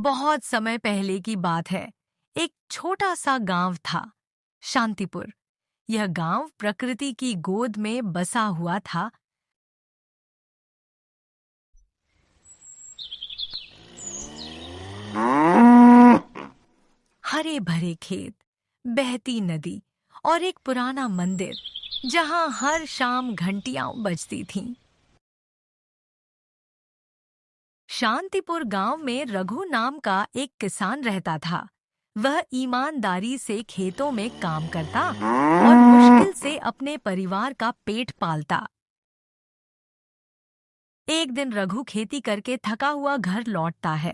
बहुत समय पहले की बात है। एक छोटा सा गांव था, शांतिपुर। यह गांव प्रकृति की गोद में बसा हुआ था। हरे भरे खेत, बहती नदी और एक पुराना मंदिर जहां हर शाम घंटियां बजती थीं। शांतिपुर गांव में रघु नाम का एक किसान रहता था। वह ईमानदारी से खेतों में काम करता और मुश्किल से अपने परिवार का पेट पालता। एक दिन रघु खेती करके थका हुआ घर लौटता है।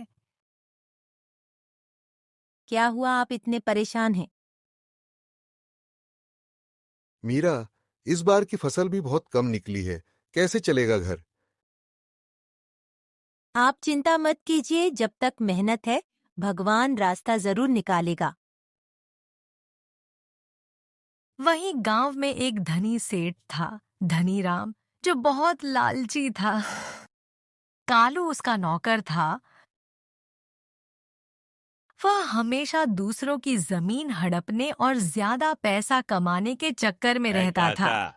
क्या हुआ, आप इतने परेशान हैं? मीरा, इस बार की फसल भी बहुत कम निकली है। कैसे चलेगा घर? आप चिंता मत कीजिए, जब तक मेहनत है भगवान रास्ता जरूर निकालेगा। वहीं गांव में एक धनी सेठ था, धनीराम, जो बहुत लालची था। कालू उसका नौकर था। वह हमेशा दूसरों की जमीन हड़पने और ज्यादा पैसा कमाने के चक्कर में है रहता था। काका,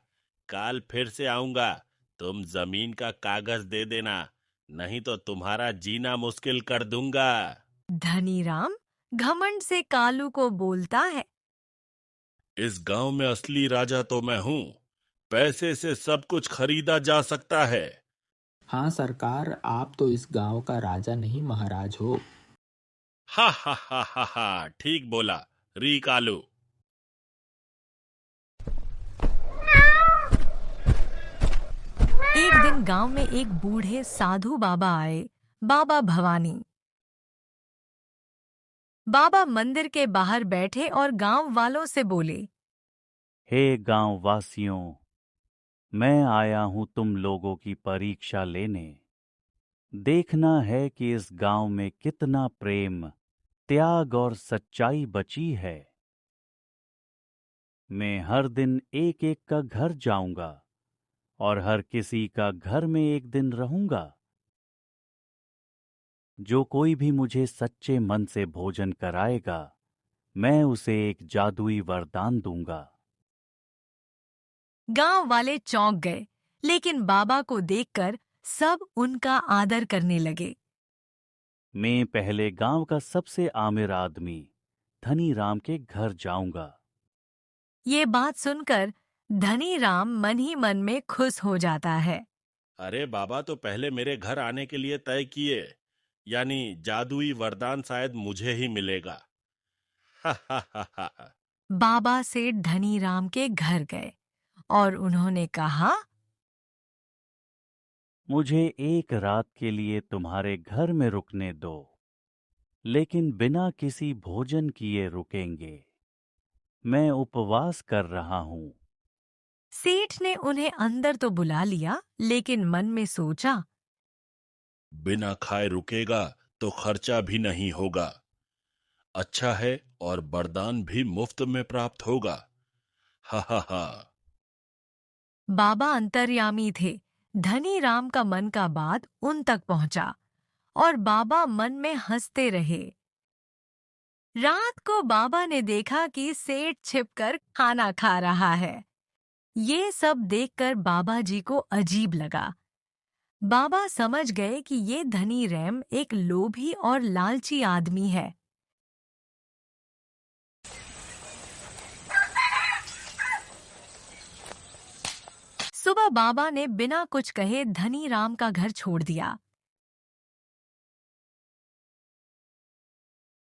काल फिर से आऊंगा। तुम जमीन का कागज दे देना, नहीं तो तुम्हारा जीना मुश्किल कर दूंगा। धनीराम घमंड से कालू को बोलता है। इस गांव में असली राजा तो मैं हूँ। पैसे से सब कुछ खरीदा जा सकता है। हाँ सरकार, आप तो इस गांव का राजा नहीं महाराज हो। हा हा हा हा हा, ठीक बोला री कालू। एक दिन गांव में एक बूढ़े साधु बाबा आए, बाबा भवानी। बाबा मंदिर के बाहर बैठे और गांव वालों से बोले, हे गांव वासियों, मैं आया हूं तुम लोगों की परीक्षा लेने। देखना है कि इस गांव में कितना प्रेम, त्याग और सच्चाई बची है। मैं हर दिन एक एक का घर जाऊंगा और हर किसी का घर में एक दिन रहूंगा। जो कोई भी मुझे सच्चे मन से भोजन कराएगा, मैं उसे एक जादुई वरदान दूंगा। गांव वाले चौंक गए, लेकिन बाबा को देखकर सब उनका आदर करने लगे। मैं पहले गांव का सबसे आमिर आदमी धनी राम के घर जाऊंगा। ये बात सुनकर धनीराम मन ही मन में खुश हो जाता है। अरे बाबा तो पहले मेरे घर आने के लिए तय किए, यानी जादुई वरदान शायद मुझे ही मिलेगा। हा हा हा हा हा। बाबा सेठ धनीराम के घर गए और उन्होंने कहा, मुझे एक रात के लिए तुम्हारे घर में रुकने दो, लेकिन बिना किसी भोजन किए रुकेंगे। मैं उपवास कर रहा हूं। सेठ ने उन्हें अंदर तो बुला लिया, लेकिन मन में सोचा, बिना खाए रुकेगा तो खर्चा भी नहीं होगा। अच्छा है, और वरदान भी मुफ्त में प्राप्त होगा। हा हा हा। बाबा अंतर्यामी थे। धनीराम का मन का बात उन तक पहुंचा और बाबा मन में हंसते रहे। रात को बाबा ने देखा कि सेठ छिपकर खाना खा रहा है। ये सब देखकर बाबा जी को अजीब लगा। बाबा समझ गए कि ये धनीराम एक लोभी और लालची आदमी है। सुबह बाबा ने बिना कुछ कहे धनीराम का घर छोड़ दिया।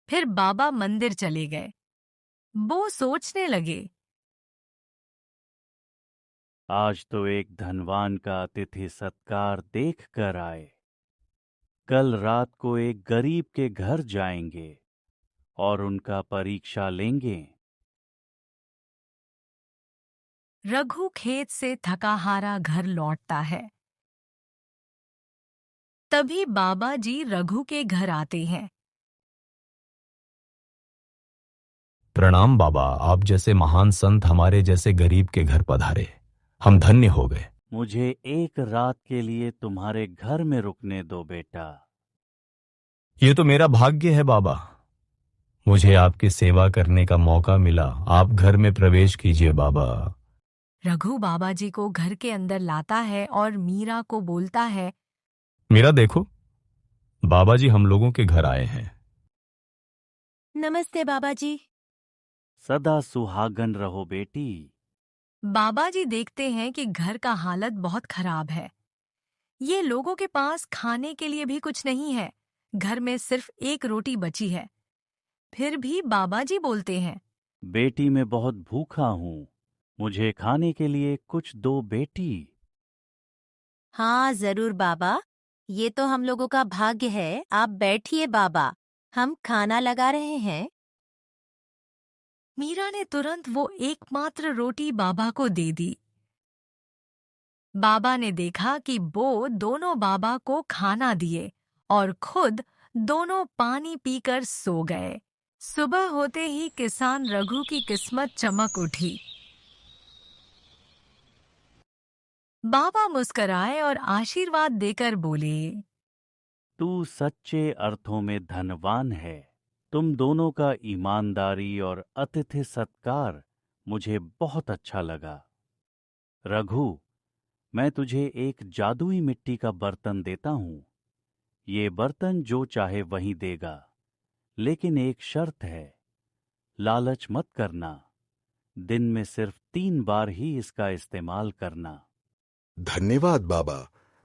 फिर बाबा मंदिर चले गए। वो सोचने लगे, आज तो एक धनवान का अतिथि सत्कार देख कर आए। कल रात को एक गरीब के घर जाएंगे और उनका परीक्षा लेंगे। रघु खेत से थका हारा घर लौटता है। तभी बाबा जी रघु के घर आते हैं। प्रणाम बाबा, आप जैसे महान संत हमारे जैसे गरीब के घर पधारे, हम धन्य हो गए। मुझे एक रात के लिए तुम्हारे घर में रुकने दो बेटा। ये तो मेरा भाग्य है बाबा। मुझे आपकी सेवा करने का मौका मिला। आप घर में प्रवेश कीजिए बाबा। रघु बाबा जी को घर के अंदर लाता है और मीरा को बोलता है, मीरा देखो, बाबा जी हम लोगों के घर आए हैं। नमस्ते बाबा जी। सदा सुहागन रहो बेटी। बाबा जी देखते हैं कि घर का हालत बहुत खराब है। ये लोगों के पास खाने के लिए भी कुछ नहीं है। घर में सिर्फ एक रोटी बची है। फिर भी बाबा जी बोलते हैं, बेटी मैं बहुत भूखा हूँ, मुझे खाने के लिए कुछ दो बेटी। हाँ जरूर बाबा, ये तो हम लोगों का भाग्य है। आप बैठिए बाबा, हम खाना लगा रहे हैं। मीरा ने तुरंत वो एकमात्र रोटी बाबा को दे दी। बाबा ने देखा कि वो दोनों बाबा को खाना दिए और खुद दोनों पानी पीकर सो गए। सुबह होते ही किसान रघु की किस्मत चमक उठी। बाबा मुस्कराए और आशीर्वाद देकर बोले, तू सच्चे अर्थों में धनवान है। तुम दोनों का ईमानदारी और अतिथि सत्कार मुझे बहुत अच्छा लगा। रघु, मैं तुझे एक जादुई मिट्टी का बर्तन देता हूँ। ये बर्तन जो चाहे वही देगा, लेकिन एक शर्त है, लालच मत करना। दिन में सिर्फ 3 बार ही इसका इस्तेमाल करना। धन्यवाद बाबा,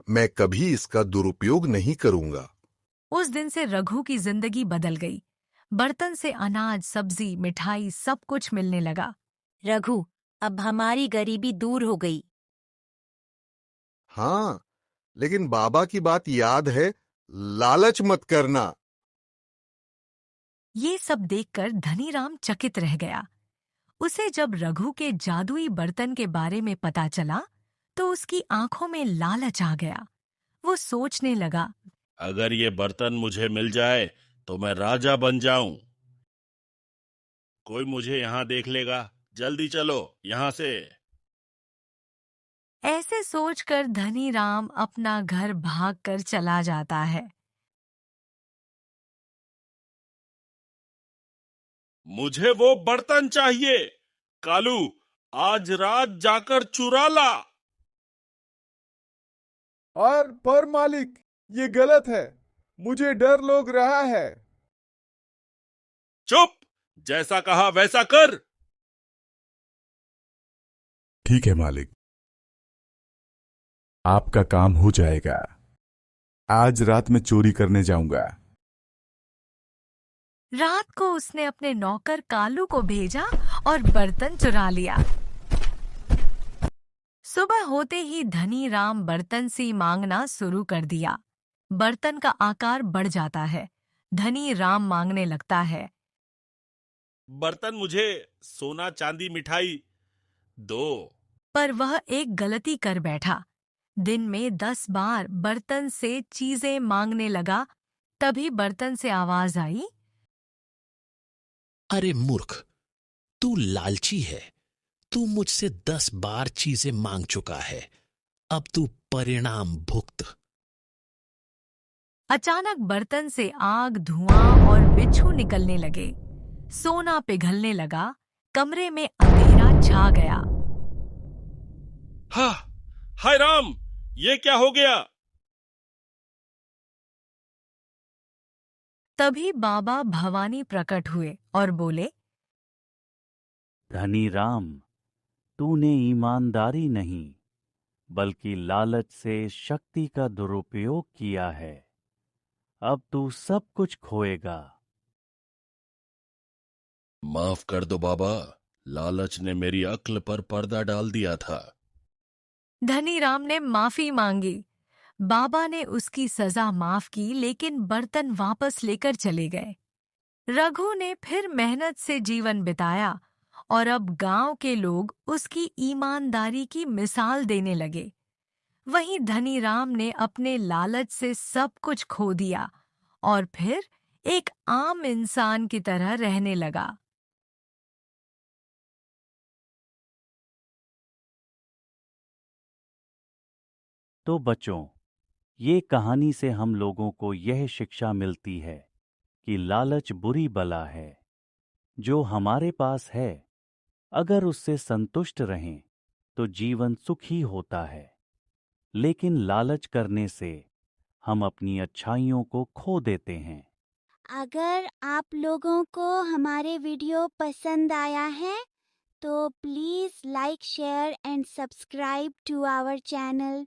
मैं कभी इसका दुरुपयोग नहीं करूंगा। उस दिन से रघु की जिंदगी बदल गई। बर्तन से अनाज, सब्जी, मिठाई सब कुछ मिलने लगा। रघु, अब हमारी गरीबी दूर हो गई। हाँ, लेकिन बाबा की बात याद है, लालच मत करना। ये सब देखकर धनीराम चकित रह गया। उसे जब रघु के जादुई बर्तन के बारे में पता चला तो उसकी आंखों में लालच आ गया। वो सोचने लगा, अगर ये बर्तन मुझे मिल जाए तो मैं राजा बन जाऊं। कोई मुझे यहाँ देख लेगा। जल्दी चलो यहाँ से। ऐसे सोचकर धनीराम अपना घर भागकर चला जाता है। मुझे वो बर्तन चाहिए। कालू, आज रात जाकर चुरा ला। पर मालिक, ये गलत है। मुझे डर लग रहा है। चुप! जैसा कहा वैसा कर। ठीक है मालिक, आपका काम हो जाएगा। आज रात में चोरी करने जाऊंगा। रात को उसने अपने नौकर कालू को भेजा और बर्तन चुरा लिया। सुबह होते ही धनीराम बर्तन से मांगना शुरू कर दिया। बर्तन का आकार बढ़ जाता है। धनीराम मांगने लगता है, बर्तन मुझे सोना चांदी मिठाई दो। पर वह एक गलती कर बैठा। दिन में 10 बार बर्तन से चीजें मांगने लगा। तभी बर्तन से आवाज आई, अरे मूर्ख, तू लालची है। तू मुझसे 10 बार चीजें मांग चुका है। अब तू परिणाम भुगत। अचानक बर्तन से आग, धुआं और बिच्छू निकलने लगे। सोना पिघलने लगा। कमरे में अंधेरा छा गया। हा! हाय राम! ये क्या हो गया? तभी बाबा भवानी प्रकट हुए और बोले, धनीराम, तूने ईमानदारी नहीं बल्कि लालच से शक्ति का दुरुपयोग किया है। अब तू सब कुछ खोएगा। माफ कर दो बाबा, लालच ने मेरी अक्ल पर पर्दा डाल दिया था। धनीराम ने माफी मांगी। बाबा ने उसकी सजा माफ की, लेकिन बर्तन वापस लेकर चले गए। रघु ने फिर मेहनत से जीवन बिताया और अब गांव के लोग उसकी ईमानदारी की मिसाल देने लगे। वहीं धनीराम ने अपने लालच से सब कुछ खो दिया और फिर एक आम इंसान की तरह रहने लगा। तो बच्चों, ये कहानी से हम लोगों को यह शिक्षा मिलती है कि लालच बुरी बला है। जो हमारे पास है, अगर उससे संतुष्ट रहें तो जीवन सुखी होता है, लेकिन लालच करने से हम अपनी अच्छाइयों को खो देते हैं। अगर आप लोगों को हमारे वीडियो पसंद आया है तो please like share and subscribe to our channel